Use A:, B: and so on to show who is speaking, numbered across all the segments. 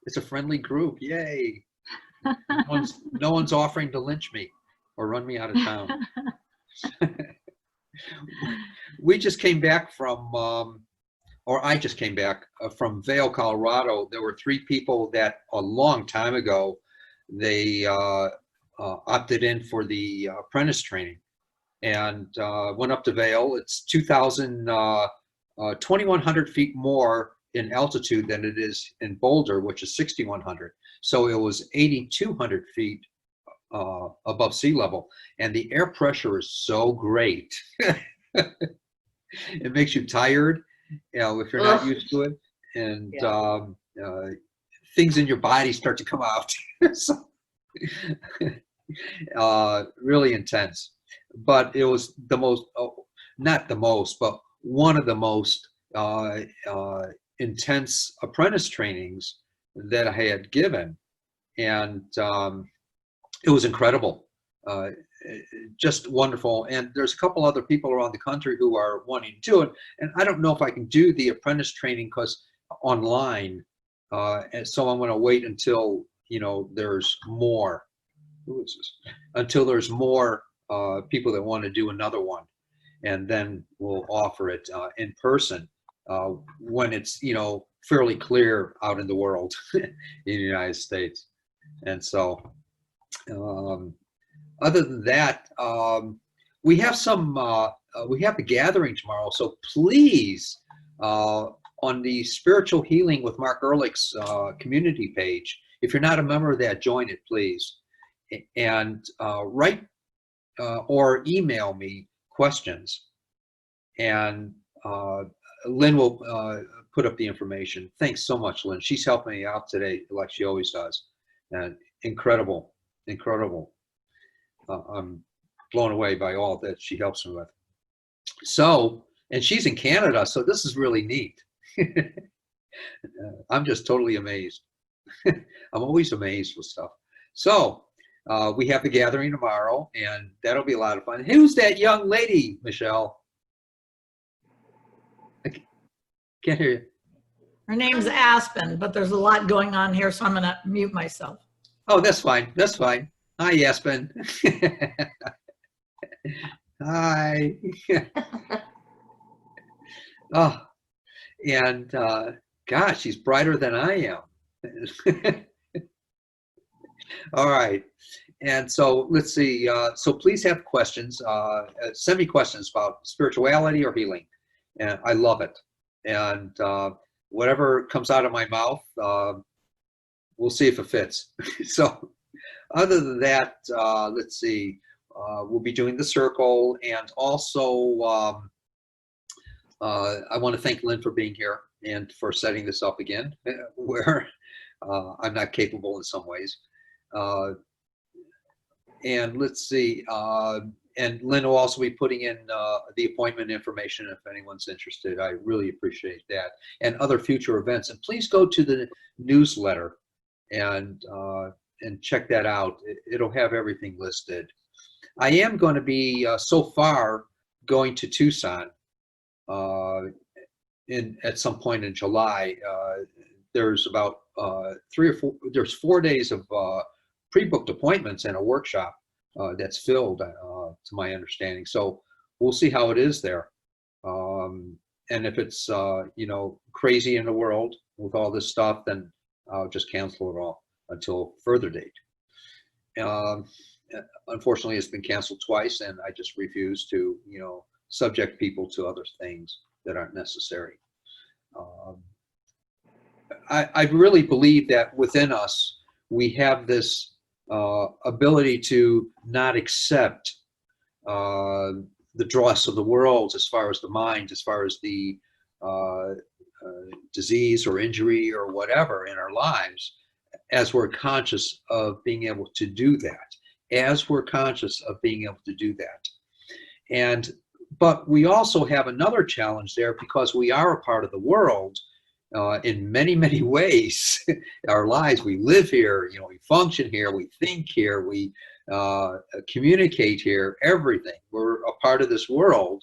A: It's a friendly group. Yay. No one's offering to lynch me or run me out of town. We just came back from, or I just came back from Vail, Colorado. There were 3 people that a long time ago, they opted in for the apprentice training and went up to Vail. It's 2,100 feet more in altitude than it is in Boulder, which is 6,100. So it was 8,200 feet above sea level, and the air pressure is so great. It makes you tired, you know, if you're not used to it, and things in your body start to come out. So, really intense. But it was the most, not the most, but one of the most intense apprentice trainings that I had given, and it was incredible. Just wonderful. And there's a couple other people around the country who are wanting to do it. And I don't know if I can do the apprentice training because online. And so I'm going to wait until, you know, there's more. Who is this? Until there's more people that want to do another one. And then we'll offer it in person when it's, you know, fairly clear out in the world in the United States. And so, other than that, we have we have the gathering tomorrow. So please, on the Spiritual Healing with Mark Ehrlich's community page, if you're not a member of that, join it, please. And write or email me questions. And Lynn will put up the information. Thanks so much, Lynn. She's helping me out today, like she always does. And incredible, incredible. I'm blown away by all that she helps me with. So, and she's in Canada, so this is really neat. I'm just totally amazed. I'm always amazed with stuff. So, we have the gathering tomorrow, and that'll be a lot of fun. Who's that young lady, Michelle? I can't hear you.
B: Her name's Aspen, but there's a lot going on here, so I'm going to mute myself.
A: Oh, that's fine. That's fine. Hi, Aspen. Hi. Oh, and gosh, she's brighter than I am. All right. And so let's see. So please have questions. Send me questions about spirituality or healing. And I love it. And whatever comes out of my mouth, we'll see if it fits. So other than that, let's see. We'll be doing the circle. And also, I want to thank Lynn for being here and for setting this up again, where I'm not capable in some ways. And let's see, and Lynn will also be putting in the appointment information if anyone's interested. I really appreciate that. And other future events. And please go to the newsletter and check that out. It'll have everything listed. I am going to be, so far, going to Tucson at some point in July. There's about 4 days of pre-booked appointments and a workshop that's filled, to my understanding. So we'll see how it is there. And if it's, you know, crazy in the world with all this stuff, then I'll just cancel it all until further date. Unfortunately, it's been canceled twice, and I just refuse to, you know, subject people to other things that aren't necessary. I really believe that within us, we have this ability to not accept the dross of the world as far as the mind, as far as the disease or injury or whatever in our lives, as we're conscious of being able to do that, as we're conscious of being able to do that. But we also have another challenge there because we are a part of the world in many, many ways. Our lives, we live here, you know, we function here, we think here, we communicate here, everything. We're a part of this world.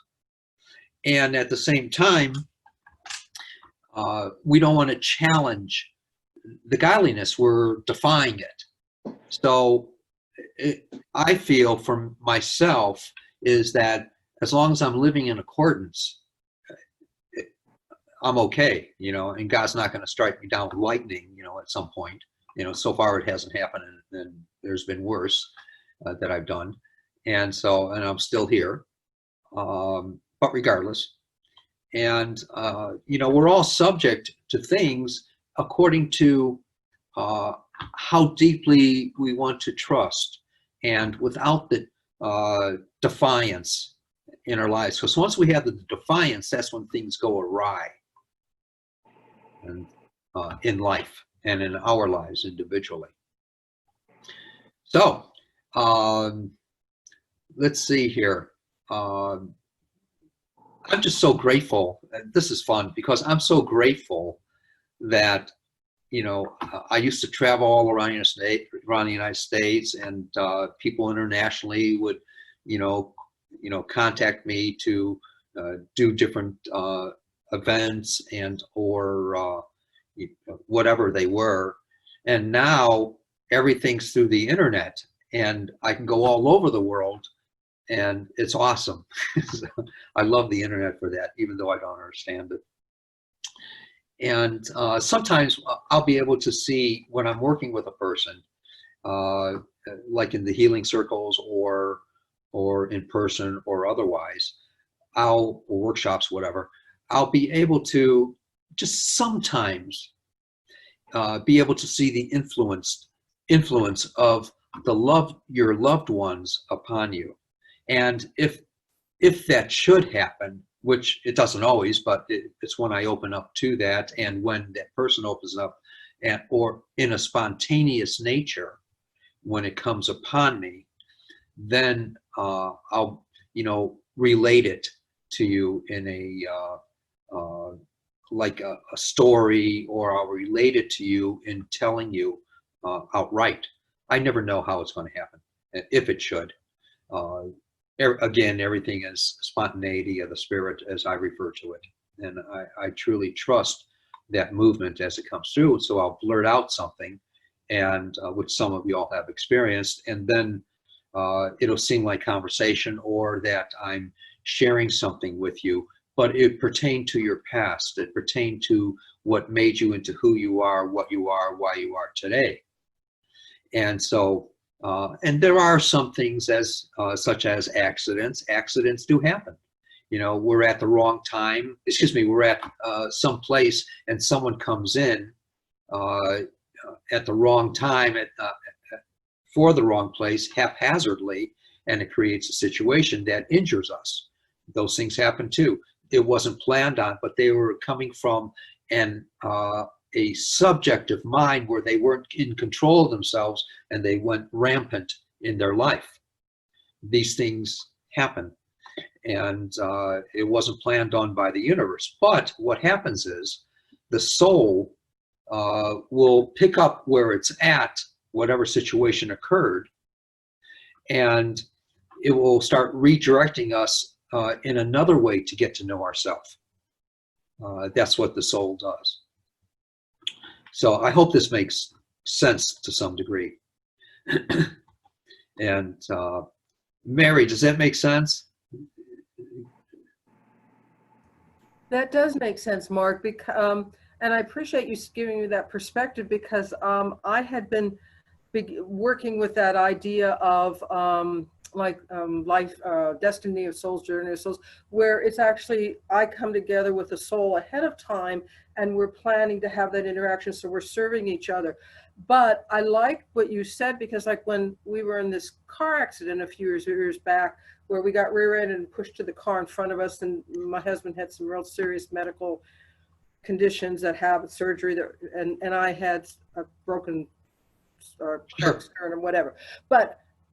A: And at the same time, we don't want to challenge the godliness, we're defying it. So I feel for myself is that as long as I'm living in accordance, I'm okay, and God's not going to strike me down with lightning, at some point. So far it hasn't happened, and there's been worse that I've done. And I'm still here. But regardless, and, we're all subject to things according to how deeply we want to trust, and without the defiance in our lives. Because once we have the defiance, that's when things go awry. And in life and in our lives individually. So let's see here. I'm just so grateful. This is fun because I'm so grateful that I used to travel all around the United States, and people internationally would contact me to do different events or whatever they were. And now everything's through the internet, and I can go all over the world, and it's awesome. So I love the internet for that, even though I don't understand it. And sometimes I'll be able to see when I'm working with a person, like in the healing circles or in person or otherwise, or workshops, whatever, I'll be able to just sometimes be able to see the influence of your loved ones upon you. And if that should happen, which it doesn't always, but it's when I open up to that, and when that person opens up, or in a spontaneous nature, when it comes upon me, then I'll relate it to you in like a story, or I'll relate it to you in telling you outright. I never know how it's going to happen, if it should. Again, everything is spontaneity of the spirit, as I refer to it. And I truly trust that movement as it comes through. So I'll blurt out something, and which some of you all have experienced, and then it'll seem like conversation, or that I'm sharing something with you, but it pertained to your past. It pertained to what made you into who you are, what you are, why you are today. And so, and there are some things such as accidents. Accidents do happen. We're at the wrong time. We're at some place, and someone comes in at the wrong time for the wrong place, haphazardly, and it creates a situation that injures us. Those things happen too. It wasn't planned on, but they were coming from a subjective mind where they weren't in control of themselves, and they went rampant in their life. These things happen, and it wasn't planned on by the universe. But what happens is the soul will pick up where it's at, whatever situation occurred, and it will start redirecting us in another way to get to know ourselves. That's what the soul does. So I hope this makes sense to some degree. And Mary, does that make sense?
C: That does make sense, Mark. And I appreciate you giving me that perspective, because I had been working with that idea of life, destiny of souls, journey of souls, where it's actually, I come together with the soul ahead of time, and we're planning to have that interaction, so we're serving each other. But I like what you said, because like when we were in this car accident a few years back, where we got rear-ended and pushed to the car in front of us, and my husband had some real serious medical conditions that have surgery, and I had a broken sternum, whatever.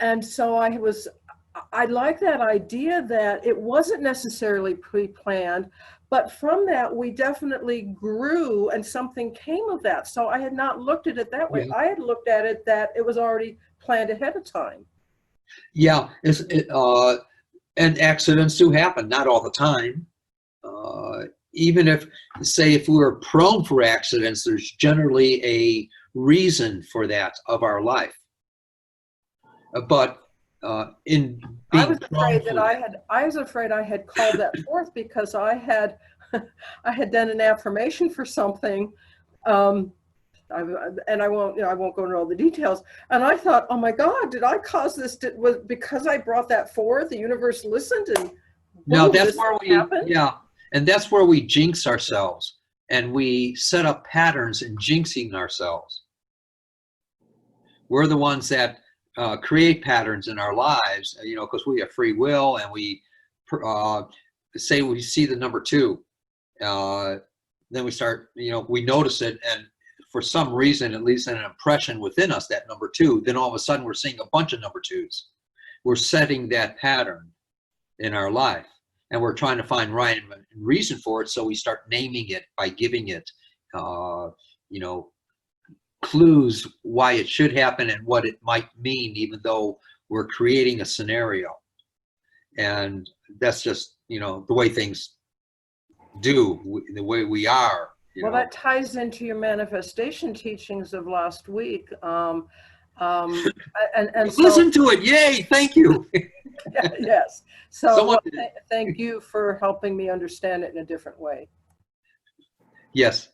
C: And so I like that idea that it wasn't necessarily pre-planned, but from that we definitely grew, and something came of that. So I had not looked at it that way. Yeah. I had looked at it that it was already planned ahead of time.
A: Yeah, and accidents do happen, not all the time. even if, say, if we were prone for accidents, there's generally a reason for that of our life. But in
C: I
A: being
C: was
A: prone
C: afraid
A: for
C: that I was afraid I had called that forth because I had I had done an affirmation for something. And I won't, I won't go into all the details. And I thought, oh my God, did I cause this? Was because I brought that forth? The universe listened, and
A: no,
C: boom,
A: that's
C: this
A: where we,
C: happened.
A: yeah, and that's where we jinx ourselves, and we set up patterns in jinxing ourselves. We're the ones that create patterns in our lives, because we have free will, and we say we see the number 2, then we start, we notice it, and for some reason, it leaves an impression within us, that number 2. Then all of a sudden, we're seeing a bunch of number 2s. We're setting that pattern in our life, and we're trying to find rhyme and reason for it. So we start naming it by giving it, clues why it should happen and what it might mean, even though we're creating a scenario. And that's just, the way things do, the way we are.
C: Well, that ties into your manifestation teachings of last week. And
A: Listen to it. Yay. Thank you.
C: Yes. So
A: Someone,
C: thank you for helping me understand it in a different way.
A: Yes.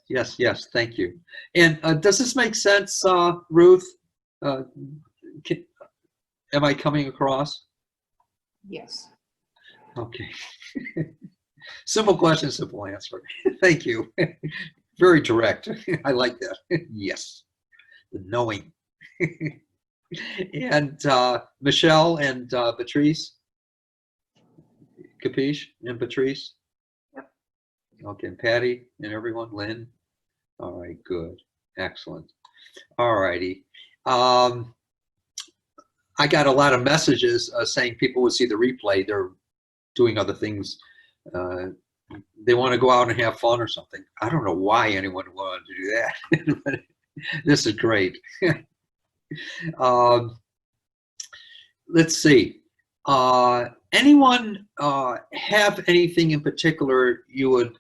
A: Thank you. And does this make sense, Ruth? Am I coming across?
D: Yes.
A: Okay. Simple question, simple answer. Thank you. Very direct. I like that. Yes. The knowing. And Michelle and Patrice? Capiche and Patrice?
D: Yep.
A: Okay, and Patty and everyone, Lynn? All right, good. Excellent. All righty. I got a lot of messages saying people would see the replay. They're doing other things. They want to go out and have fun or something. I don't know why anyone wanted to do that, but this is great. Let's see. Anyone have anything in particular you would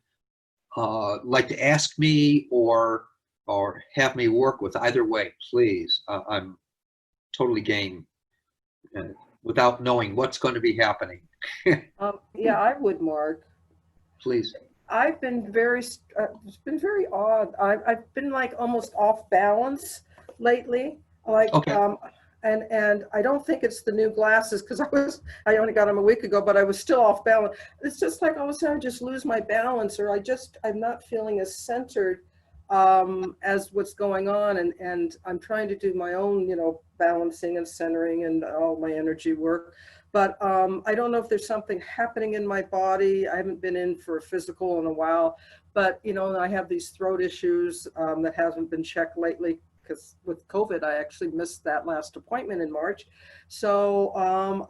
A: like to ask me or have me work with? Either way, please. I'm totally game without knowing what's going to be happening.
C: Yeah, I would, Mark.
A: Please.
C: I've been it's been very odd. I've been like almost off balance lately. Like,
A: Okay.
C: And I don't think it's the new glasses because I only got them a week ago, but I was still off balance. It's just like all of a sudden I just lose my balance, or I'm not feeling as centered as what's going on, and I'm trying to do my own, balancing and centering and all my energy work. But I don't know if there's something happening in my body. I haven't been in for a physical in a while, but I have these throat issues that hasn't been checked lately because with COVID, I actually missed that last appointment in March. So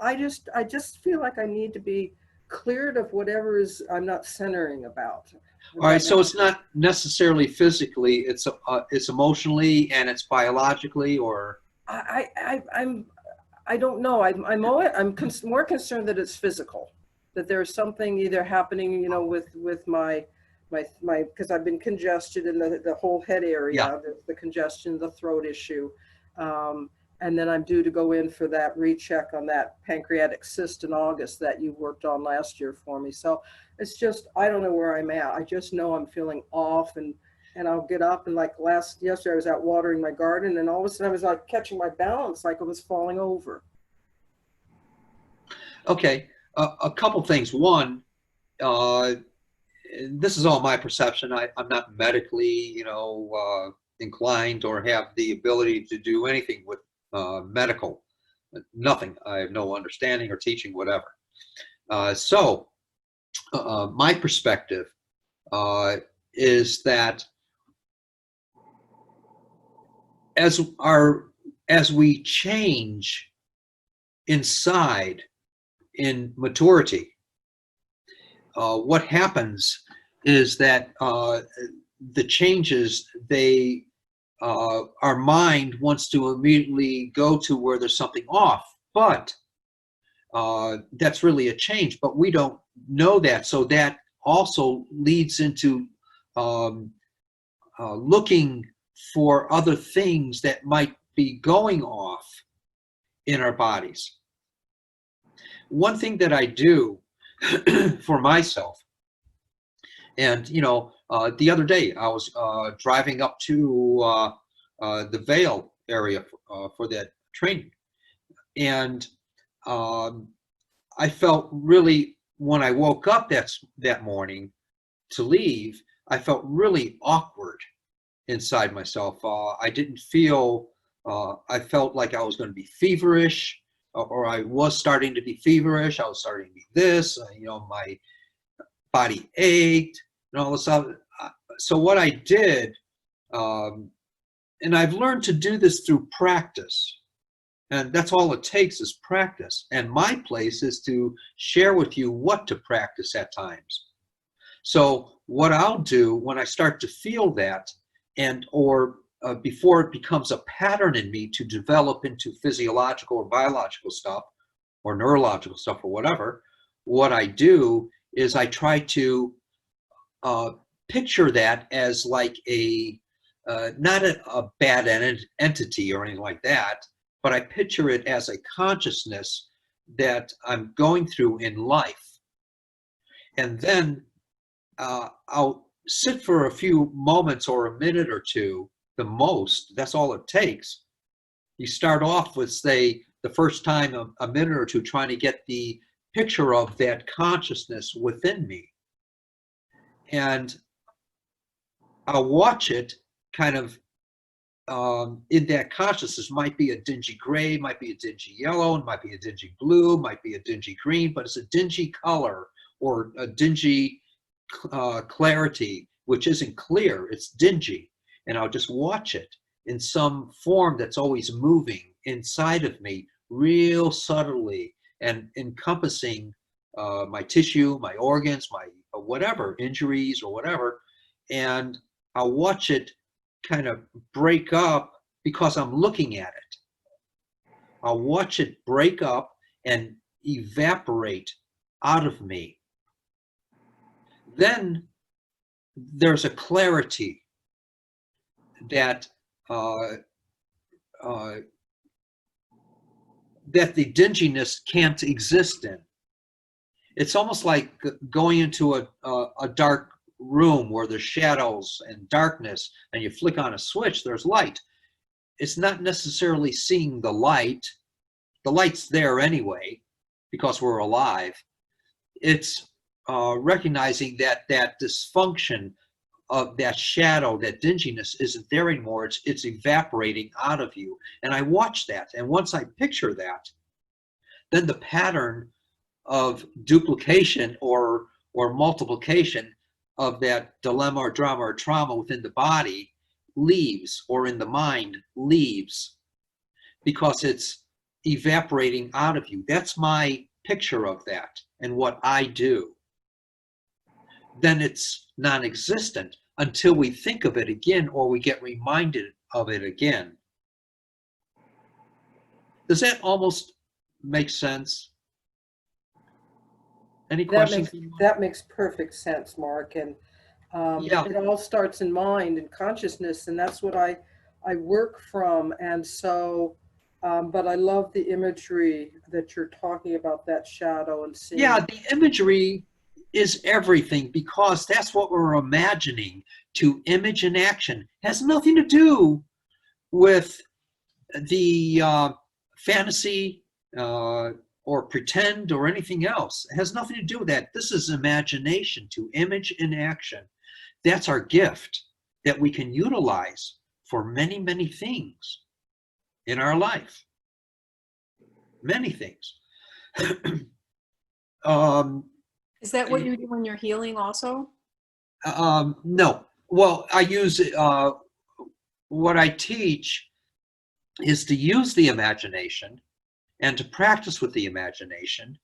C: I just feel like I need to be cleared of whatever I'm not centering about.
A: All right, so it's not necessarily physically; it's emotionally and it's biologically, or
C: I don't know. I'm more concerned that it's physical, that there's something either happening, with my because I've been congested in the whole head area,
A: Yeah.
C: the congestion, the throat issue, and then I'm due to go in for that recheck on that pancreatic cyst in August that you worked on last year for me. So it's just, I don't know where I'm at. I just know I'm feeling off, and I'll get up, and like yesterday I was out watering my garden, and all of a sudden I was like catching my balance like I was falling over.
A: okay. A couple things. One, this is all my perception. I'm not medically, inclined or have the ability to do anything with medical. Nothing. I have no understanding or teaching, whatever. So my perspective is that as we change inside in maturity, what happens is that the changes, our mind wants to immediately go to where there's something off, but that's really a change, but we don't know that. So that also leads into looking for other things that might be going off in our bodies. One thing that I do for myself, and the other day I was driving up to the Vale area for that training, and I felt really, when I woke up that morning to leave, I felt really awkward inside myself. I didn't feel, I felt like I was going to be feverish, or I was starting to be feverish. I was starting to be this, my body ached and all this stuff. So what I did, and I've learned to do this through practice, and that's all it takes is practice. And my place is to share with you what to practice at times. So what I'll do when I start to feel that, or before it becomes a pattern in me to develop into physiological or biological stuff or neurological stuff or whatever, what I do is I try to picture that as like not a bad entity or anything like that, but I picture it as a consciousness that I'm going through in life. And then I'll sit for a few moments or a minute or two, the most. That's all it takes. You start off with, say, the first time a minute or two, trying to get the picture of that consciousness within me. And I'll watch it kind of in that consciousness. Might be a dingy gray, might be a dingy yellow, might be a dingy blue, might be a dingy green, but it's a dingy color or a dingy clarity, which isn't clear, it's dingy. And I'll just watch it in some form that's always moving inside of me, real subtly, and encompassing my tissue, my organs, my whatever, injuries or whatever. And I'll watch it kind of break up because I'm looking at it. I'll watch it break up and evaporate out of me. Then there's a clarity that that the dinginess can't exist in. It's almost like going into a dark room where there's shadows and darkness, and you flick on a switch, there's light. It's not necessarily seeing the light. The light's there anyway because we're alive. It's recognizing that dysfunction of that shadow, that dinginess isn't there anymore. It's evaporating out of you. And I watch that. And once I picture that, then the pattern of duplication or multiplication of that dilemma or drama or trauma within the body leaves, or in the mind leaves, because it's evaporating out of you. That's my picture of that and what I do. Then it's non-existent until we think of it again or we get reminded of it again. Does that almost make sense? Any questions?
C: That makes perfect sense, Mark. And
A: Yeah.
C: it all starts in mind and consciousness, and that's what I work from. And so, but I love the imagery that you're talking about, that shadow and seeing.
A: Yeah, the imagery is everything, because that's what we're imagining. To image in action has nothing to do with the fantasy or pretend or anything else. It has nothing to do with that. This is imagination, to image in action. That's our gift that we can utilize for many, many things in our life. Many things.
D: Is that what you do when you're healing also?
A: No. Well, I use, what I teach is to use the imagination and to practice with the imagination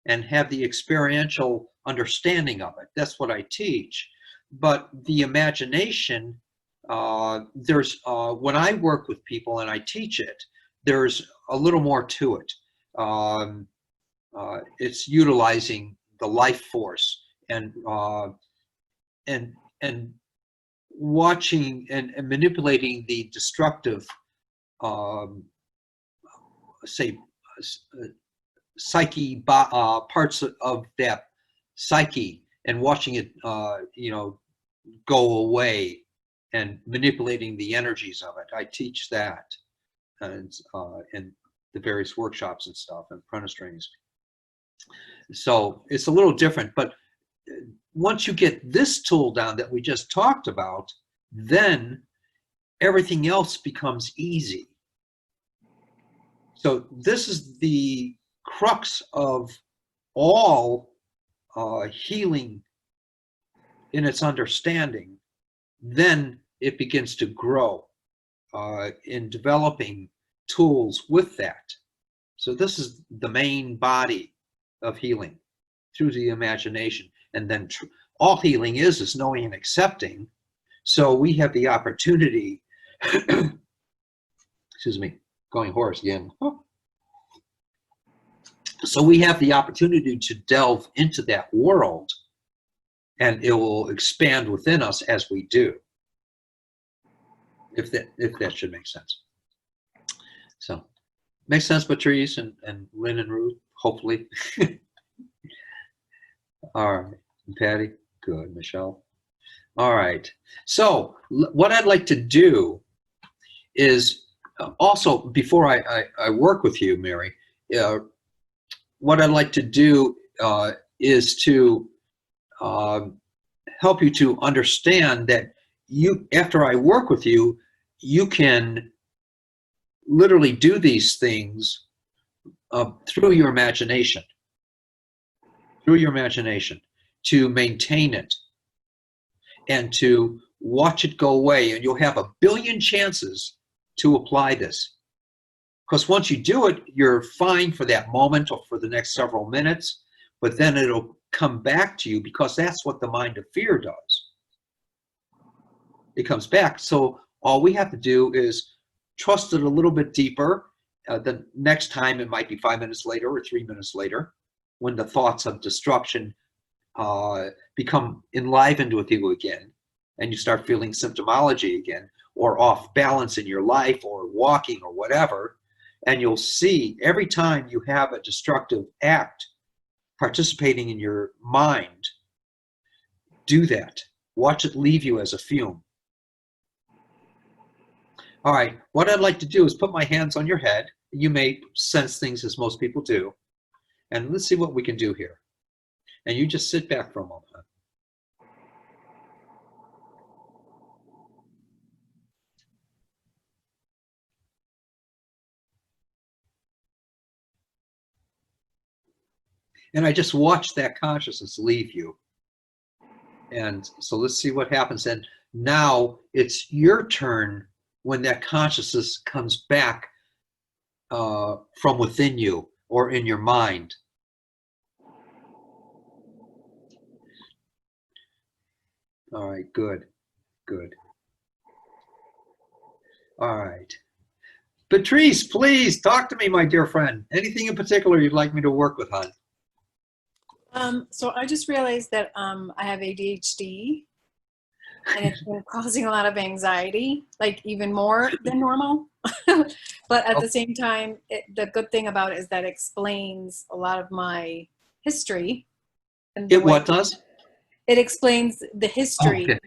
A: and have the experiential understanding of it. That's what I teach. But the imagination, there's, when I work with people and I teach it, there's a little more to it. It's utilizing the life force and and watching and manipulating the destructive, say, psyche parts of that psyche, and watching it, go away, and manipulating the energies of it. I teach that, and in the various workshops and stuff and apprentice trainings. So it's a little different, but once you get this tool down that we just talked about, then everything else becomes easy. So this is the crux of all healing in its understanding. Then it begins to grow in developing tools with that. So this is the main body of healing, through the imagination. And then all healing is knowing and accepting. So we have the opportunity, excuse me, going hoarse again. So we have the opportunity to delve into that world, and it will expand within us as we do. If that should make sense. So, makes sense, Patrice and Lynn and Ruth, hopefully. All right, and Patty, good, Michelle. All right, so what I'd like to do is also, before I work with you, Mary, what I'd like to do is to help you to understand that after I work with you, you can literally do these things through your imagination. Through your imagination, to maintain it and to watch it go away. And you'll have a billion chances to apply this. Because once you do it, you're fine for that moment or for the next several minutes, but then it'll come back to you, because that's what the mind of fear does. It comes back. So all we have to do is trust it a little bit deeper. The next time it might be 5 minutes later or 3 minutes later, when the thoughts of destruction become enlivened with you again, and you start feeling symptomology again, or off balance in your life, or walking, or whatever. And you'll see every time you have a destructive act participating in your mind, do that. Watch it leave you as a fume. All right, what I'd like to do is put my hands on your head. You may sense things as most people do. And let's see what we can do here. And you just sit back for a moment. And I just watch that consciousness leave you. And so let's see what happens. And now it's your turn when that consciousness comes back from within you or in your mind. All right, good, good. All right. Patrice, please talk to me, my dear friend. Anything in particular you'd like me to work with, hon?
D: So I just realized that I have ADHD, and it's been causing a lot of anxiety, like even more than normal. But at the same time, the good thing about it is that it explains a lot of my history. And
A: What does?
D: It explains the history
A: Oh, okay.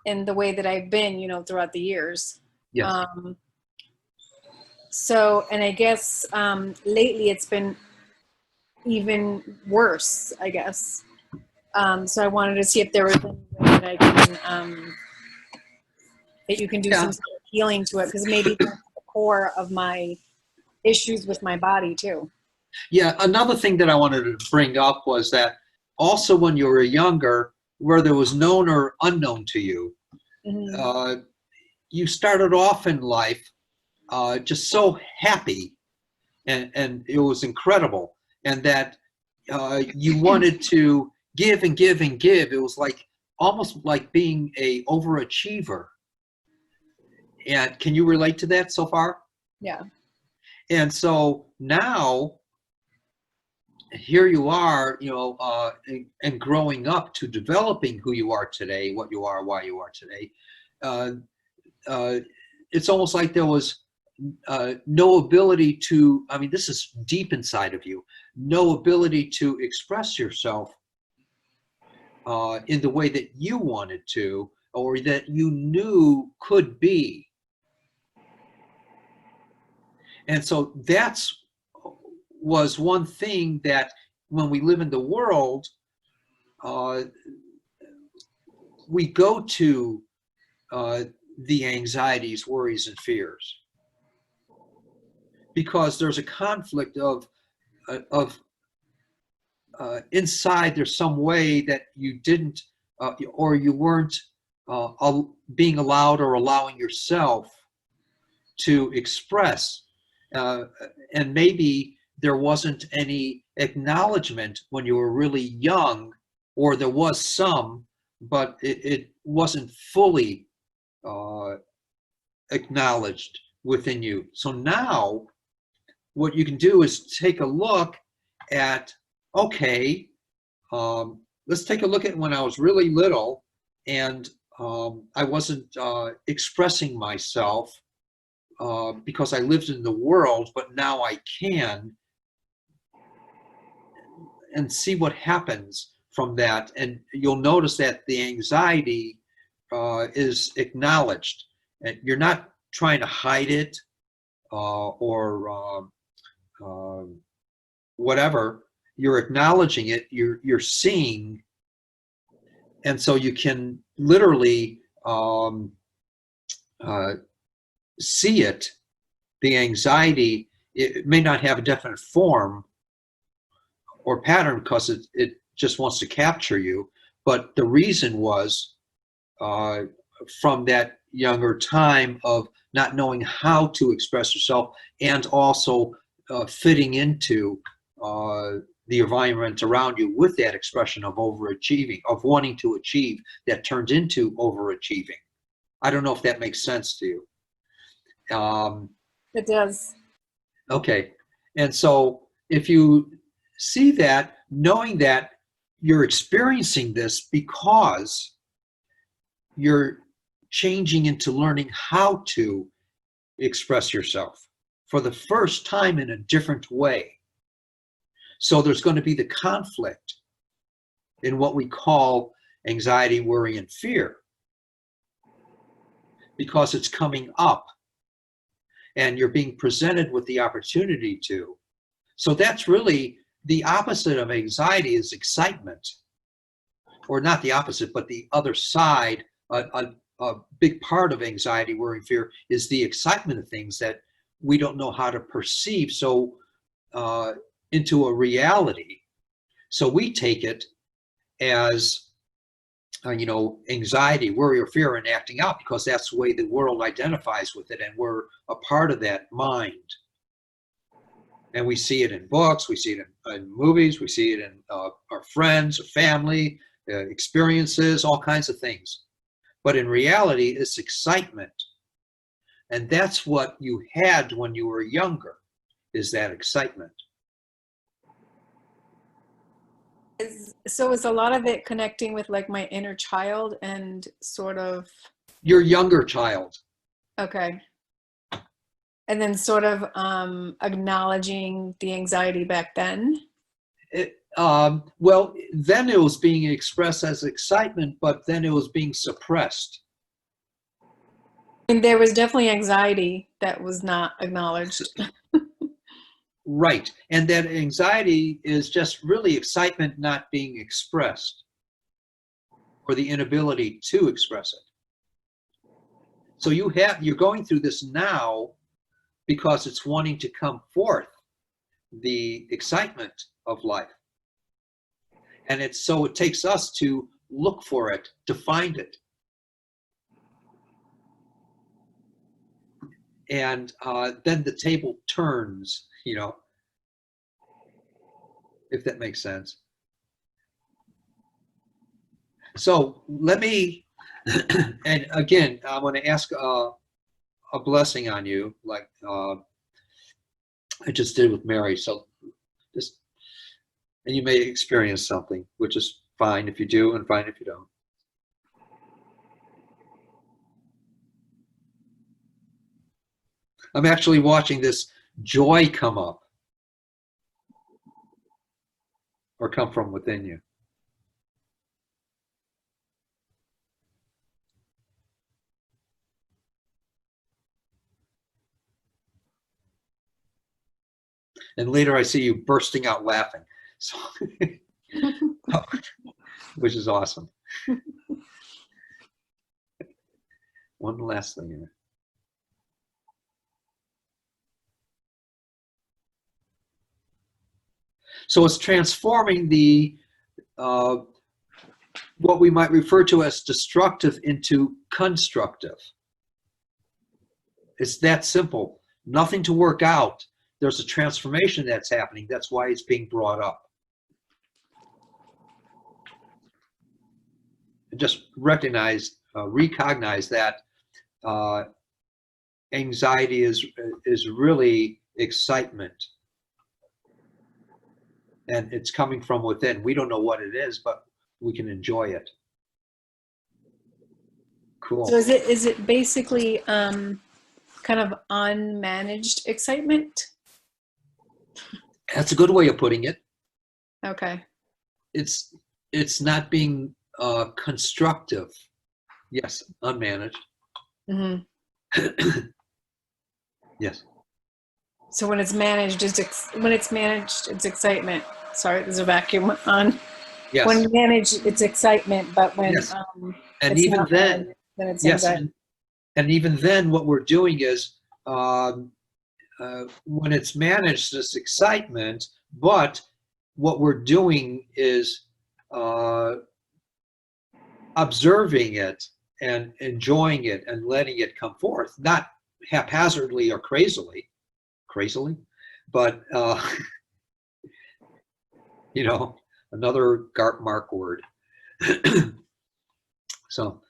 D: and the way that I've been, throughout the years.
A: Yes.
D: So, and I guess lately it's been even worse, I guess. So I wanted to see if there was any way that I can, that you can do some sort of healing to it, because maybe that's the core of my issues with my body too.
A: Yeah, another thing that I wanted to bring up was that also when you were younger, whether it was known or unknown to you,
D: Mm-hmm.
A: You started off in life just so happy, and it was incredible, and that you wanted to give and give and give. It was like almost like being a overachiever. And can you relate to that so far?
D: Yeah.
A: And so now here you are, and growing up to developing who you are today, what you are, why you are today. Uh, uh, it's almost like there was no ability to, I mean, this is deep inside of you, no ability to express yourself in the way that you wanted to, or that you knew could be. And so that's was one thing that when we live in the world, we go to the anxieties, worries, and fears because there's a conflict of inside. There's some way that you didn't or you weren't being allowed or allowing yourself to express, and maybe there wasn't any acknowledgement when you were really young, or there was some, but it wasn't fully acknowledged within you. So now what you can do is take a look at, okay, let's take a look at when I was really little and I wasn't expressing myself because I lived in the world, but now I can, and see what happens from that. And you'll notice that the anxiety is acknowledged, and you're not trying to hide it or whatever. You're acknowledging it. You're seeing, and so you can literally see it. The anxiety, it may not have a definite form or pattern because it just wants to capture you, but the reason was from that younger time of not knowing how to express yourself, and also fitting into the environment around you with that expression of overachieving, of wanting to achieve, that turns into overachieving. I don't know if that makes sense to you.
D: It does.
A: Okay. And so if you see that, knowing that you're experiencing this because you're changing into learning how to express yourself for the first time in a different way. So there's going to be the conflict in what we call anxiety, worry, and fear, because it's coming up and you're being presented with the opportunity to. So that's really the opposite of anxiety, is excitement. Or not the opposite, but the other side. A big part of anxiety, worry, and fear is the excitement of things that we don't know how to perceive so into a reality. So we take it as anxiety, worry, or fear, and acting out because that's the way the world identifies with it, and we're a part of that mind. And we see it in books, we see it in movies, we see it in our friends, family, experiences, all kinds of things. But in reality, it's excitement. And that's what you had when you were younger, is that excitement.
D: So is a lot of it connecting with like my inner child and sort of...
A: Your younger child.
D: Okay. And then sort of acknowledging the anxiety back then?
A: Well, then it was being expressed as excitement, but then it was being suppressed.
D: And there was definitely anxiety that was not acknowledged.
A: Right. And that anxiety is just really excitement not being expressed, or the inability to express it. So you're going through this now because it's wanting to come forth, the excitement of life. And it takes us to look for it, to find it. And then the table turns, if that makes sense. So let me, and again, I'm going to ask a blessing on you, like I just did with Mary. So just And you may experience something, which is fine if you do and fine if you don't. I'm actually watching this joy come up or come from within you. And later I see you bursting out laughing, so, which is awesome. One last thing here. So it's transforming the what we might refer to as destructive into constructive. It's that simple. Nothing to work out. There's a transformation that's happening. That's why it's being brought up. And just recognize that anxiety is really excitement. And it's coming from within. We don't know what it is, but we can enjoy it. Cool.
D: So is it basically kind of unmanaged excitement?
A: That's a good way of putting it.
D: Okay.
A: It's not being constructive. Yes, unmanaged.
D: Mm-hmm.
A: Yes.
D: So when it's managed, it's excitement. Sorry, there's a vacuum on.
A: Yes.
D: When managed, it's excitement, but when
A: Yes. And
D: it's
A: even
D: not
A: then,
D: managed, then it's
A: yes,
D: anxiety.
A: and even then, what we're doing is when it's managed, this excitement, but what we're doing is observing it and enjoying it and letting it come forth, not haphazardly or crazily, but you know, another Mark word. So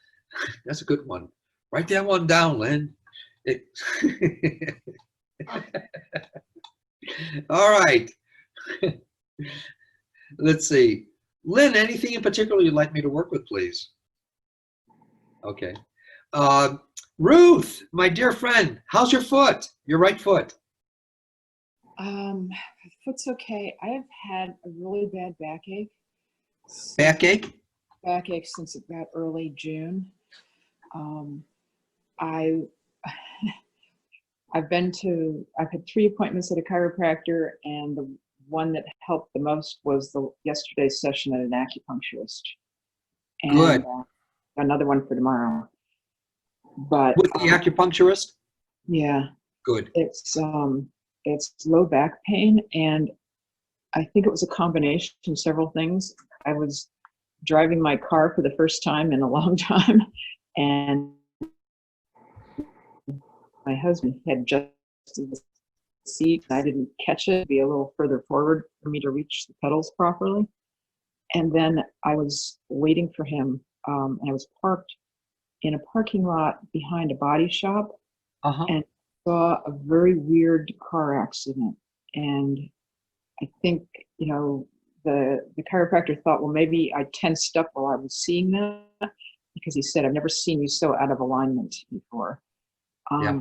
A: that's a good one. Write that one down, Lynn. All right. Let's see. Lynn, anything in particular you'd like me to work with, please? Okay. Ruth, my dear friend, how's your foot? Your right foot?
E: Foot's okay. I have had a really bad backache.
A: Backache?
E: Backache since about early June. I've had 3 appointments at a chiropractor, and the one that helped the most was yesterday's session at an acupuncturist. And,
A: Good.
E: Another one for tomorrow. But
A: With the acupuncturist?
E: yeah,
A: Good.
E: it's low back pain, and I think it was a combination of several things. I was driving my car for the first time in a long time, and my husband had just in the seat. I didn't catch it, be a little further forward for me to reach the pedals properly. And then I was waiting for him, and I was parked in a parking lot behind a body shop, and saw a very weird car accident. And I think, the chiropractor thought, well, maybe I tensed up while I was seeing that, because he said, I've never seen you so out of alignment before.
A: Yeah.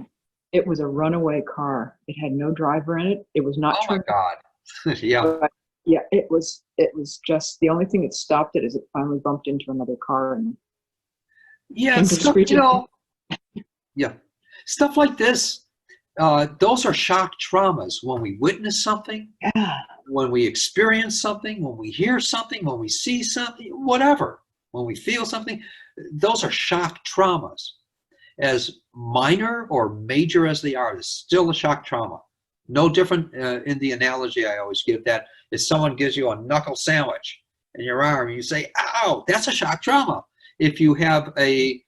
E: It was a runaway car. It had no driver in it. It was not.
A: Oh my God. Yeah.
E: But yeah, it was just, the only thing that stopped it is it finally bumped into another car and
A: Yeah.
E: came to
A: Stuff,
E: screeching.
A: yeah. Stuff like this, those are shock traumas. When we witness something,
E: Yeah.
A: when we experience something, when we hear something, when we see something, whatever, when we feel something, those are shock traumas. As minor or major as they are, it's still a shock trauma. No different in the analogy I always give, that if someone gives you a knuckle sandwich in your arm, you say, ow, that's a shock trauma. If you have a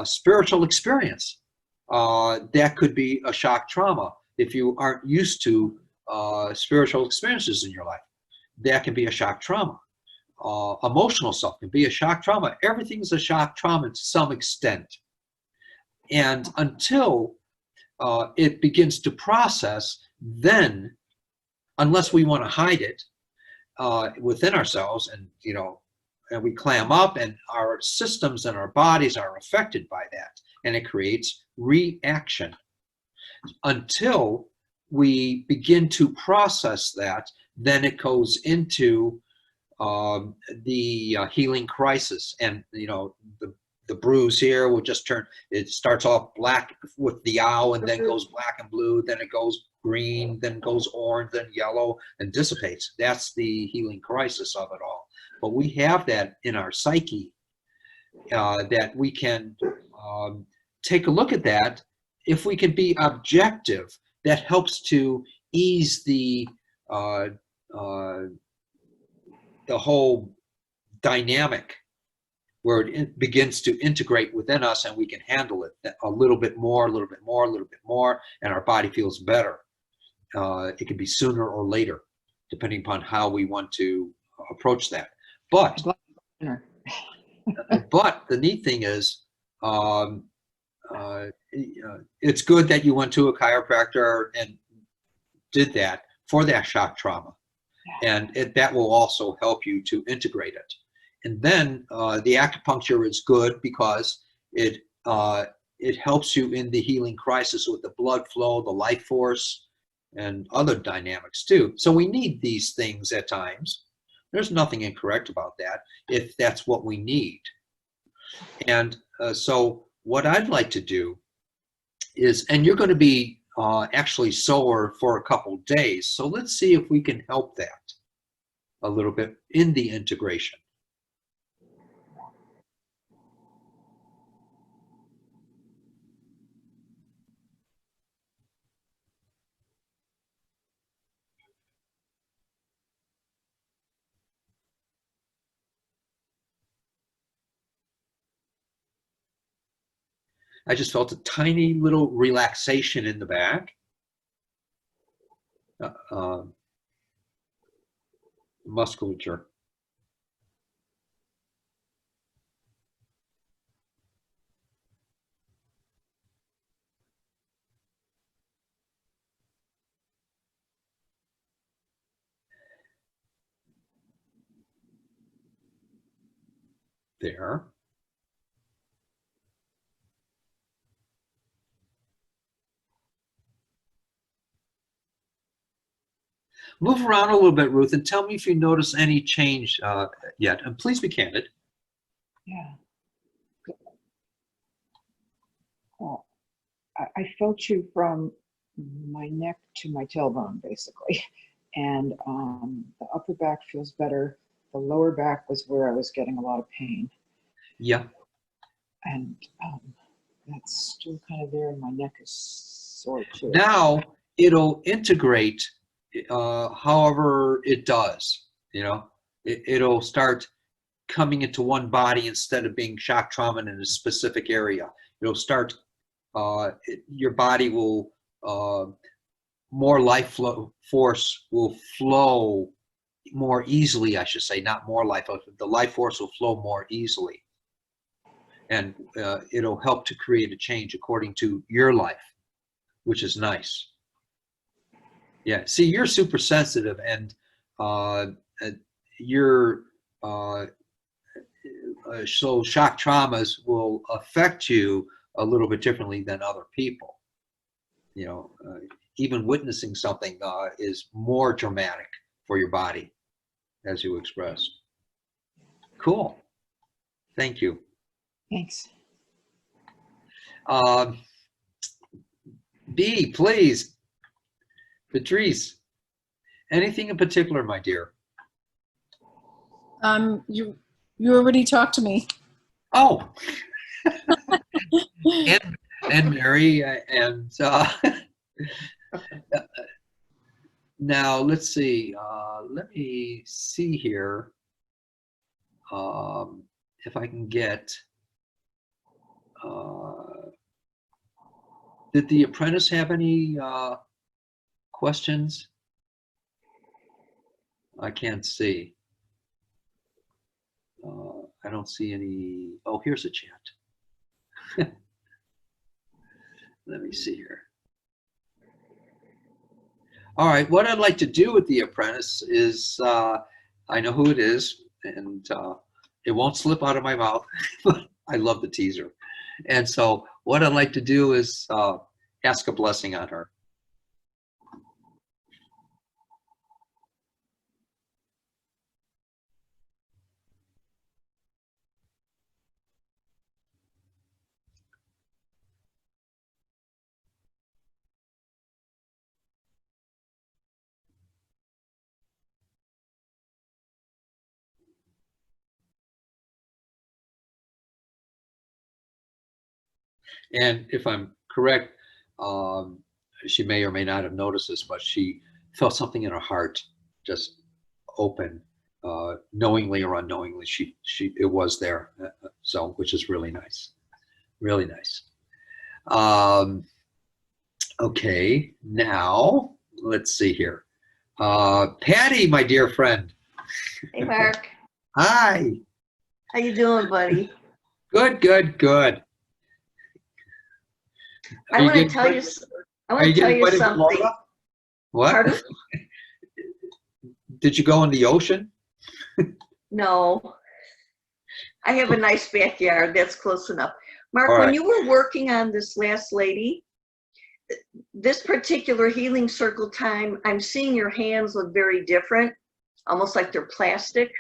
A: spiritual experience, that could be a shock trauma. If you aren't used to spiritual experiences in your life, that can be a shock trauma. Emotional stuff can be a shock trauma. Everything's a shock trauma to some extent. And until it begins to process, then, unless we want to hide it, within ourselves, and and we clam up, and our systems and our bodies are affected by that, and it creates reaction until we begin to process that. Then it goes into the healing crisis, and the bruise here will just turn. It starts off black with the owl, and then goes black and blue, then it goes green, then goes orange, then yellow, and dissipates. That's the healing crisis of it all. But we have that in our psyche, that we can take a look at that. If we can be objective, that helps to ease the whole dynamic, where it begins to integrate within us, and we can handle it a little bit more, a little bit more, a little bit more, and our body feels better. It can be sooner or later, depending upon how we want to approach that. But but the neat thing is, it's good that you went to a chiropractor and did that for that shock trauma, and that will also help you to integrate it. And then the acupuncture is good because it helps you in the healing crisis with the blood flow, the life force, and other dynamics too. So we need these things at times. There's nothing incorrect about that if that's what we need. And so what I'd like to do is, and you're going to be actually sore for a couple days, so let's see if we can help that a little bit in the integration. I just felt a tiny little relaxation in the back. Musculature. There. Move around a little bit, Ruth, and tell me if you notice any change yet. And please be candid.
E: Yeah. Well, I felt you from my neck to my tailbone, basically. And the upper back feels better. The lower back was where I was getting a lot of pain.
A: Yeah.
E: And that's still kind of there, and my neck is sore too.
A: Now it'll integrate however it does. It'll start coming into one body instead of being shock trauma in a specific area. It'll start, your body will, more life force will flow more easily, I should say, not more life. The life force will flow more easily. And it'll help to create a change according to your life, which is nice. Yeah, see, you're super sensitive, and you're so shock traumas will affect you a little bit differently than other people. Even witnessing something is more dramatic for your body, as you expressed. Cool. Thank you.
E: Thanks.
A: B, please. Patrice, anything in particular, my dear?
D: You already talked to me.
A: Oh, and Mary, and now let's see. Let me see here if I can get. Did the apprentice have any questions? I can't see. I don't see any. Oh, here's a chat. Let me see here. All right, what I'd like to do with the apprentice is I know who it is, and it won't slip out of my mouth. I love the teaser. And so what I'd like to do is ask a blessing on her. And if I'm correct, she may or may not have noticed this, but she felt something in her heart just open, knowingly or unknowingly. It was there, so which is really nice, really nice. Okay, now let's see here. Patty, my dear friend.
F: Hey, Mark.
A: Hi.
F: How you doing, buddy?
A: Good, good, good.
F: I want to tell you. I want to tell you something.
A: What?
F: Pardon?
A: Did you go in the ocean?
F: No. I have a nice backyard. That's close enough. Mark,
A: All
F: when
A: right.
F: you were working on this last lady, this particular healing circle time, I'm seeing your hands look very different, almost like they're plastic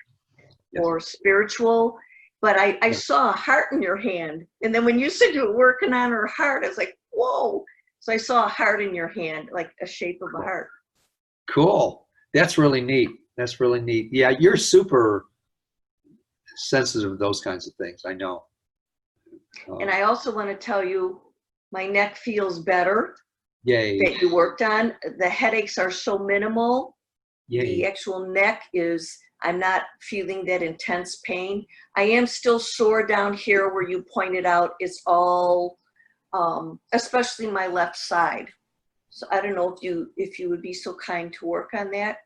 A: Yes.
F: or spiritual. But I saw a heart in your hand. And then when you said you were working on her heart, I was like, whoa. So I saw a heart in your hand, like a shape of a heart.
A: Cool. That's really neat. That's really neat. Yeah, you're super sensitive to those kinds of things. I know.
F: And I also want to tell you, my neck feels better
A: Yay.
F: that you worked on. The headaches are so minimal. The
A: Yay.
F: actual neck is, I'm not feeling that intense pain. I am still sore down here where you pointed out. It's all, especially my left side. So I don't know if you would be so kind to work on that.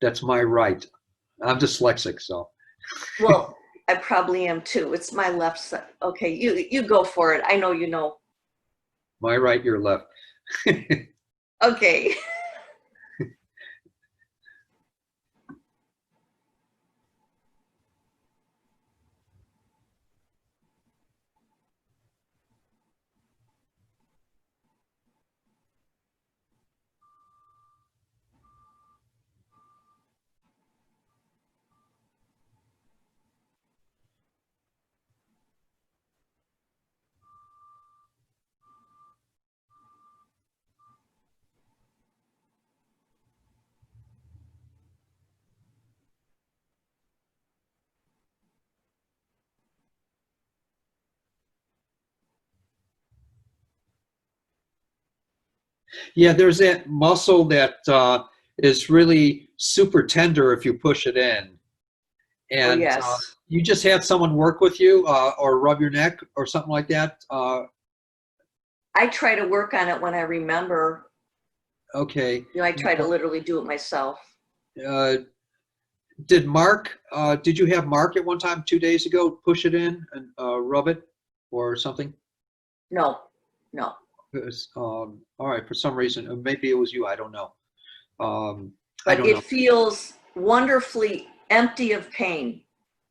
A: That's my right. I'm dyslexic, so.
F: Well, I probably am too. It's my left side. Okay, you go for it. I know you know.
A: My right, your left.
F: Okay.
A: Yeah, there's that muscle that is really super tender if you push it in. And
F: yes.
A: you just had someone work with you or rub your neck or something like that?
F: I try to work on it when I remember.
A: Okay.
F: You know, I try to literally do it myself.
A: Did Mark, did you have Mark at one time 2 days ago push it in and rub it or something?
F: No, no.
A: It was, all right, for some reason, maybe it was you, I don't know. I
F: But
A: don't
F: it
A: know.
F: feels wonderfully empty of pain.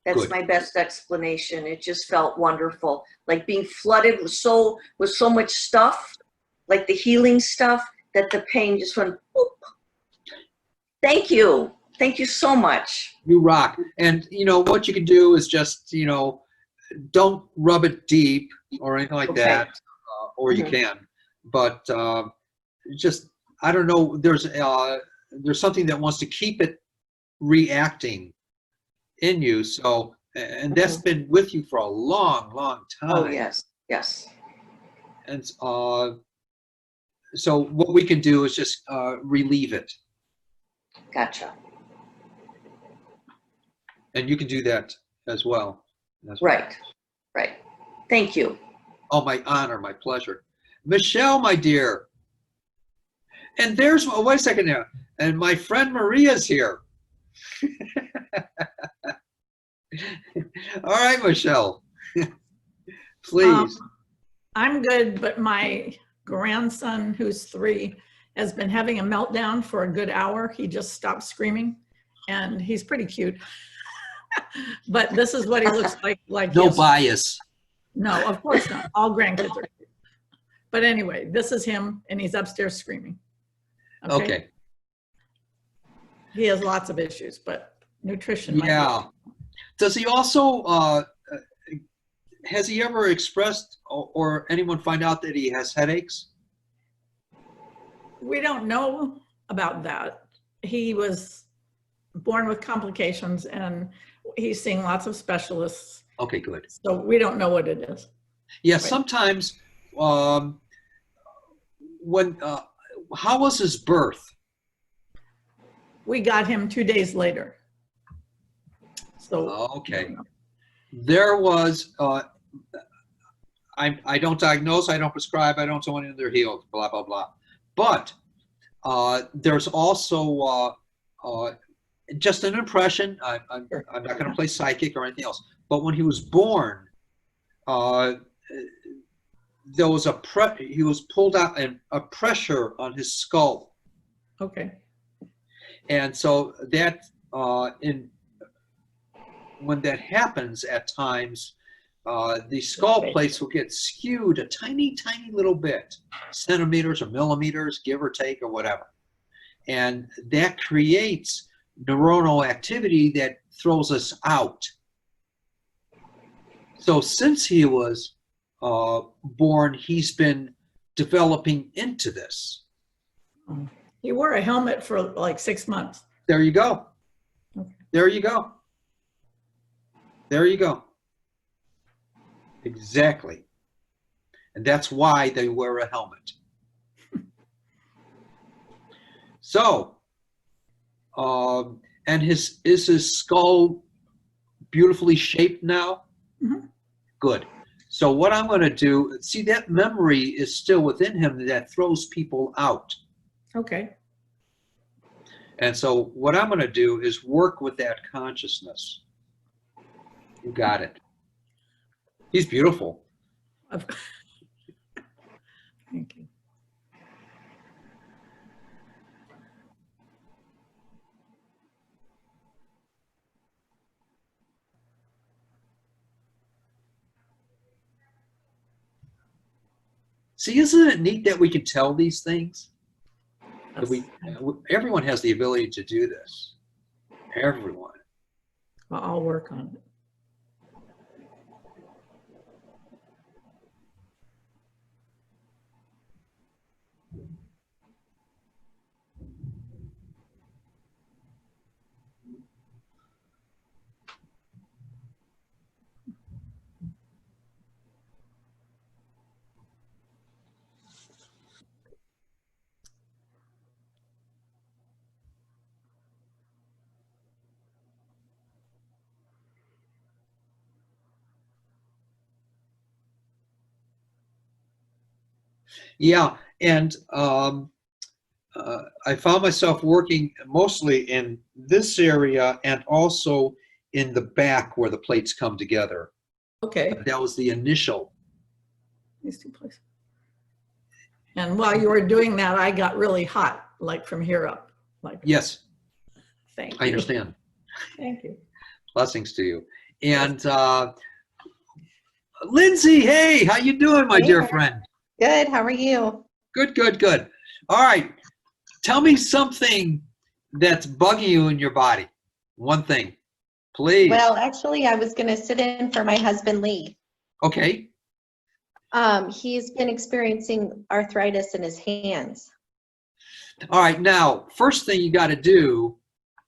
F: That's
A: Good.
F: my best explanation. It just felt wonderful, like being flooded with so much stuff, like the healing stuff, that the pain just went. Whoop. Thank you so much.
A: You rock. And you know what you can do is just, you know, don't rub it deep or anything like
F: Okay.
A: that, or you
F: Mhm.
A: can. But just, I don't know. There's something that wants to keep it reacting in you. So, and that's been with you for a long, long time.
F: Oh yes, yes.
A: And so what we can do is just relieve it.
F: Gotcha.
A: And you can do that as well. That's right.
F: Right, right. Thank you.
A: Oh, my honor, my pleasure. Michelle, my dear. And there's, oh, wait a second now. And my friend Maria's here. All right, Michelle. Please.
B: I'm good, but my grandson, who's 3, has been having a meltdown for a good hour. He just stopped screaming. and he's pretty cute. But this is what he looks like.
A: No
B: yes.
A: bias.
B: No, of course not. All grandkids are cute. But anyway, this is him, and he's upstairs screaming.
A: Okay.
B: He has lots of issues, but nutrition might be-
A: Yeah. Does he also, has he ever expressed or anyone find out that he has headaches?
B: We don't know about that. He was born with complications, and he's seeing lots of specialists.
A: Okay, good.
B: So we don't know what it is.
A: Yeah,
B: Right.
A: sometimes when, how was his birth?
B: We got him 2 days later. So
A: Okay. There was, I don't diagnose, I don't prescribe, I don't tell anyone they're healed, blah, blah, blah. But there's also just an impression. I'm not going to play psychic or anything else. But when he was born, there was he was pulled out and a pressure on his skull.
B: Okay.
A: And so that when that happens at times, the skull plates will get skewed a tiny, tiny little bit, centimeters or millimeters, give or take, or whatever. And that creates neuronal activity that throws us out. So since he was born, he's been developing into this.
B: He wore a helmet for like 6 months.
A: There you go.
B: Okay.
A: There you go. There you go. Exactly. And that's why they wear a helmet. So, and is his skull beautifully shaped now?
B: Mhm.
A: Good. So what I'm going to do, see, that memory is still within him that throws people out.
B: Okay.
A: And so what I'm going to do is work with that consciousness. You got it. He's beautiful.
B: Thank you.
A: See, isn't it neat that we can tell these things? That
B: That's-
A: everyone has the ability to do this. Everyone.
B: I'll work on it.
A: Yeah, and I found myself working mostly in this area and also in the back where the plates come together.
B: Okay.
A: That was the initial.
B: These two places. And while you were doing that, I got really hot, like from here up. Like,
A: Yes,
B: thank you.
A: I understand.
B: Thank you.
A: Blessings to you. And Lindsay, hey, how you doing, my dear friend?
G: Good. How are you?
A: Good, good, good. All right. Tell me something that's bugging you in your body. One thing, please.
G: Well, actually, I was going to sit in for my husband, Lee.
A: Okay.
G: He's been experiencing arthritis in his hands.
A: All right. Now, first thing you got to do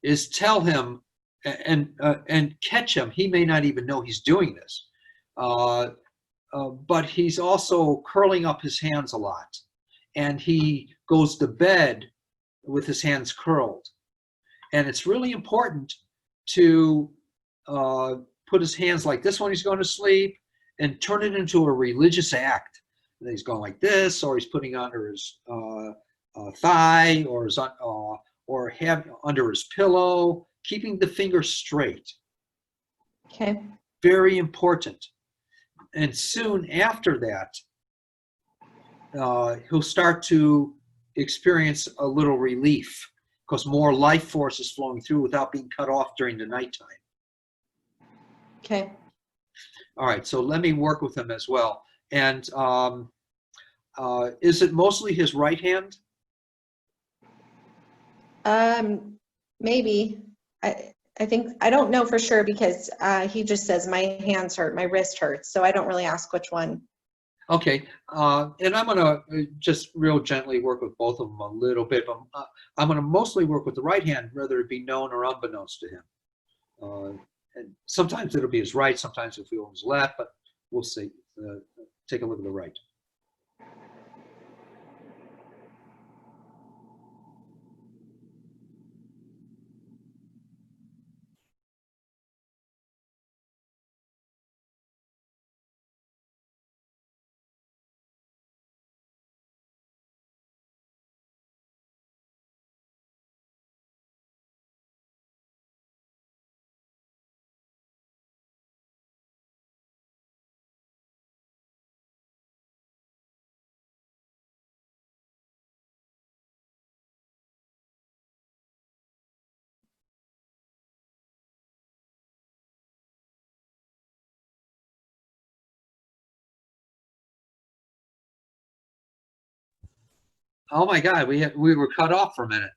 A: is tell him and catch him. He may not even know he's doing this, but he's also curling up his hands a lot, and he goes to bed with his hands curled. And it's really important to put his hands like this when he's going to sleep and turn it into a religious act. And he's going like this, or he's putting under his thigh, or his or have under his pillow, keeping the fingers straight.
G: Okay.
A: Very important. And soon after that, he'll start to experience a little relief. because more life force is flowing through without being cut off during the nighttime.
G: Okay.
A: All right, so let me work with him as well. And is it mostly his right hand?
G: Maybe. I think, I don't know for sure because he just says my hands hurt, my wrist hurts. So I don't really ask which one.
A: Okay, and I'm gonna just real gently work with both of them a little bit, but I'm gonna mostly work with the right hand, whether it be known or unbeknownst to him. And sometimes it'll be his right, sometimes it'll feel his left, but we'll see. Take a look at the right. Oh my God, we were cut off for a minute.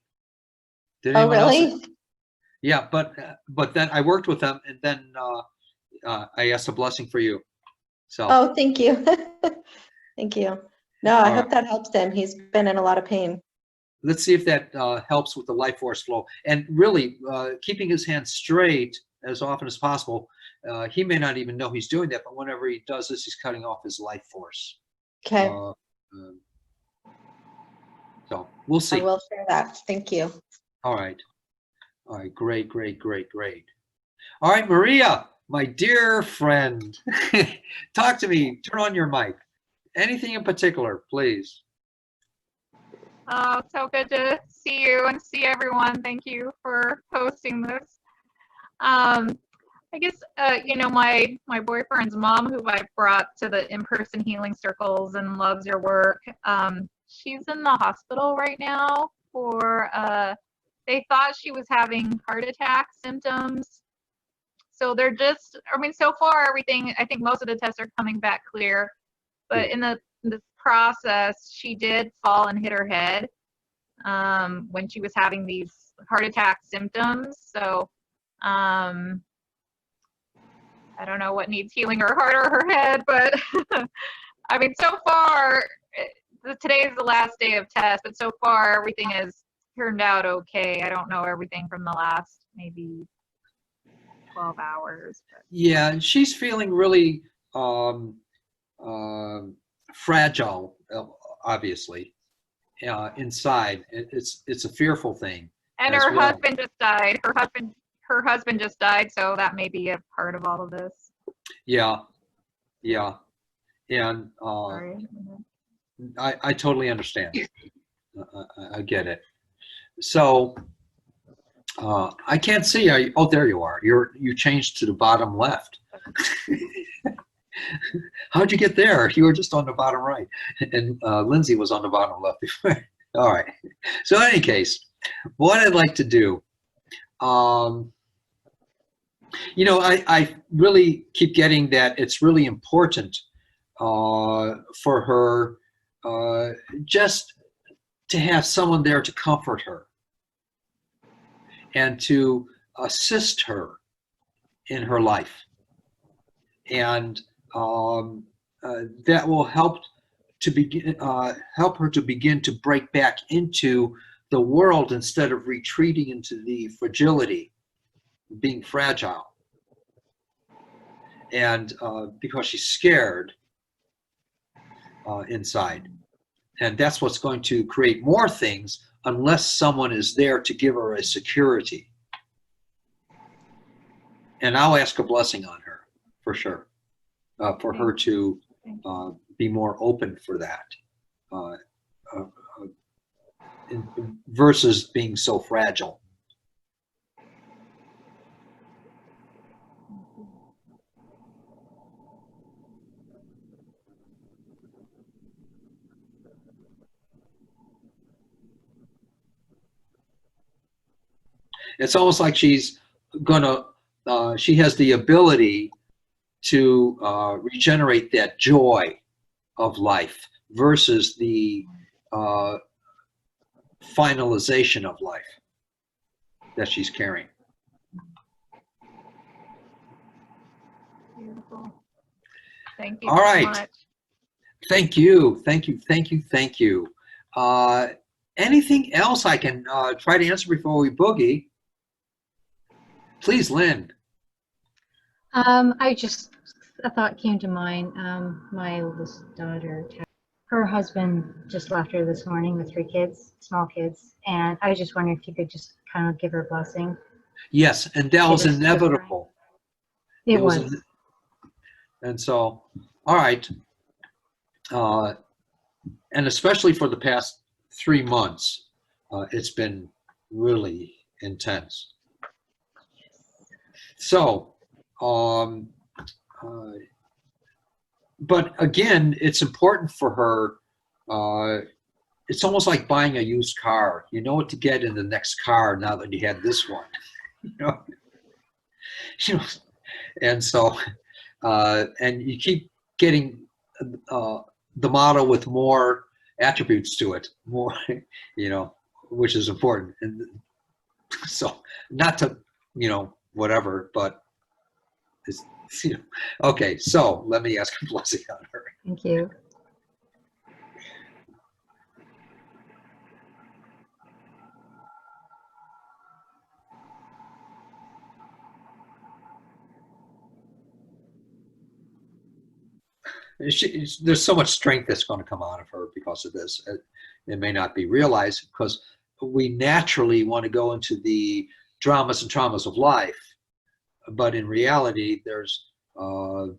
A: Did
G: Oh,
A: anyone else?
G: really?
A: Yeah, but then I worked with them, and then I asked a blessing for you. So
G: Oh, thank you. Thank you. No, I
A: All
G: hope that helps him. He's been in a lot of pain.
A: let's see if that helps with the life force flow. And really, keeping his hands straight as often as possible. He may not even know he's doing that, but whenever he does this, he's cutting off his life force.
G: Okay.
A: So we'll
G: I
A: see.
G: will share that. Thank you.
A: All right. All right. Great, great, great, great. All right, Maria, my dear friend, talk to me. Turn on your mic. Anything in particular, please.
H: Oh, so good to see you and see everyone. Thank you for hosting this. I guess, my boyfriend's mom, who I brought to the in-person healing circles and loves your work, she's in the hospital right now for, they thought she was having heart attack symptoms. So they're just, so far everything, I think most of the tests are coming back clear, but in the process, she did fall and hit her head when she was having these heart attack symptoms. So I don't know what needs healing, her heart or her head, but so far, today is the last day of test, but so far everything has turned out okay. I don't know everything from the last maybe 12 hours. But.
A: Yeah, and she's feeling really fragile, obviously, inside. It's a fearful thing.
H: And her husband just died. Her husband just died, so that may be a part of all of this.
A: Yeah, yeah, and
H: Sorry.
A: I totally understand. I get it. So I can't see. Oh, there you are. You changed to the bottom left. How'd you get there? You were just on the bottom right, and Lindsay was on the bottom left before. All right. So in any case, what I'd like to do, I really keep getting that it's really important for her just to have someone there to comfort her and to assist her in her life. And that will help her to begin to break back into the world instead of retreating into the fragility, being fragile. And because she's scared inside. And that's what's going to create more things unless someone is there to give her a security. And I'll ask a blessing on her, for sure, for her to be more open for that, versus being so fragile. It's almost like she's gonna, she has the ability to regenerate that joy of life versus the finalization of life that she's carrying.
H: Beautiful. Thank you
A: All
H: so
A: right.
H: much.
A: Thank you, thank you, thank you, thank you. Anything else I can try to answer before we boogie? Please, Lynn.
I: A thought came to mind. My oldest daughter, her husband just left her this morning with 3 kids, small kids, and I was just wondering if you could just kind of give her a blessing.
A: Yes, and that was
I: It is
A: inevitable.
I: It was.
A: And so, all right. And especially for the past 3 months, it's been really intense. So, but again, it's important for her. It's almost like buying a used car. You know what to get in the next car now that you had this one. You know, and so, and you keep getting the model with more attributes to it, more, you know, which is important. And so, not to, you know, whatever, but it's, you know, okay. So let me ask a blessing on her.
I: Thank you.
A: There's so much strength that's going to come out of her because of this. It may not be realized because we naturally want to go into the dramas and traumas of life, but in reality, there's a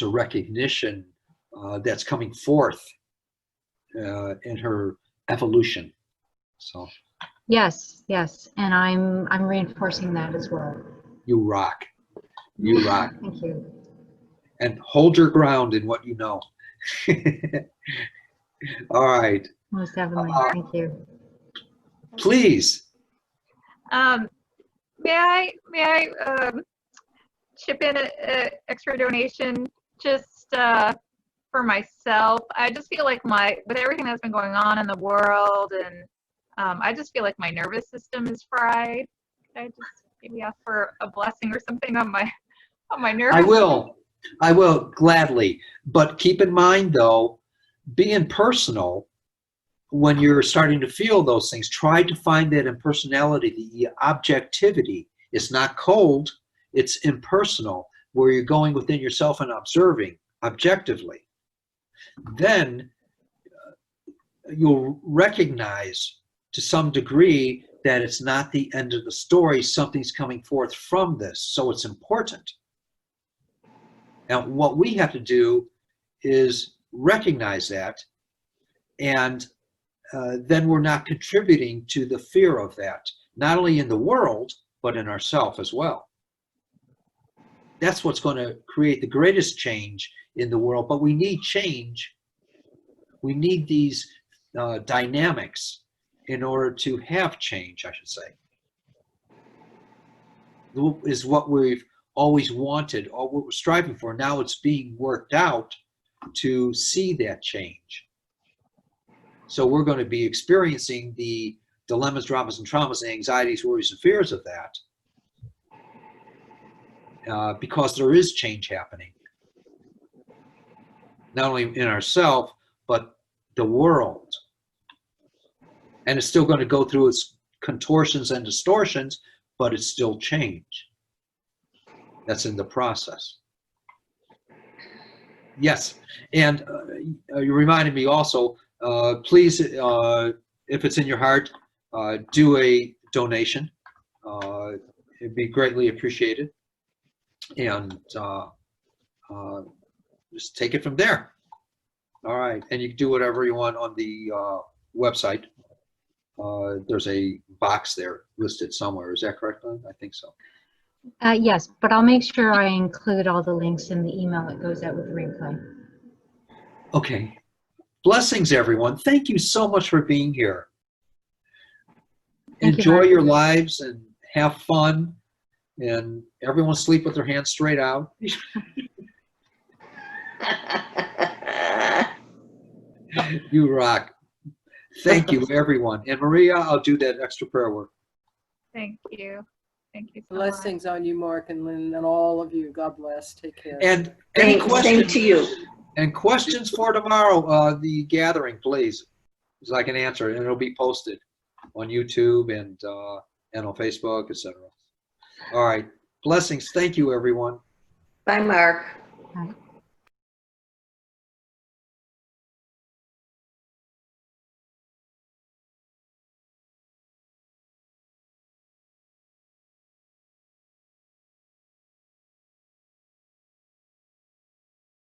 A: recognition that's coming forth in her evolution. So
I: Yes, and I'm reinforcing that as well.
A: you rock. You rock.
I: Thank you.
A: And hold your ground in what you know. All right.
I: Most definitely. Thank you.
A: Please.
H: May I chip in a extra donation just for myself? I just feel like with everything that's been going on in the world, and I just feel like my nervous system is fried. Could I just maybe ask for a blessing or something on my nervous system?
A: I will gladly, but keep in mind though, being personal, when you're starting to feel those things, try to find that impersonality, the objectivity. It's not cold, it's impersonal, where you're going within yourself and observing objectively. Then you'll recognize to some degree that it's not the end of the story, something's coming forth from this, so it's important. Now, what we have to do is recognize that, and then we're not contributing to the fear of that, not only in the world, but in ourselves as well. That's what's going to create the greatest change in the world, but we need change. We need these dynamics in order to have change, I should say. Is what we've always wanted, or what we're striving for. Now it's being worked out to see that change. So we're going to be experiencing the dilemmas, dramas, and traumas, and anxieties, worries, and fears of that because there is change happening. Not only in ourselves, but the world. And it's still going to go through its contortions and distortions, but it's still change. That's in the process. Yes, and you reminded me also, please, if it's in your heart, do a donation. It'd be greatly appreciated. And just take it from there. All right, and you can do whatever you want on the website. There's a box there listed somewhere. Is that correct, Lynn? I think so.
I: Yes, but I'll make sure I include all the links in the email that goes out with the replay.
A: Okay. Blessings, everyone. Thank you so much for being here.
I: Thank you,
A: enjoy
I: Mark.
A: your lives and have fun, and everyone sleep with their hands straight out. You rock. Thank you, everyone. And Maria, I'll do that extra prayer work.
H: Thank you. Thank you so much.
C: Blessings on you, Mark and Lynn, and all of you. God bless. Take care.
A: And any
F: Thanks, same
A: questions?
F: to you.
A: And questions for tomorrow, the gathering, please, so I can answer it, and it'll be posted on YouTube and on Facebook, etc. All right. Blessings. Thank you, everyone.
F: Bye, Mark.
I: Bye.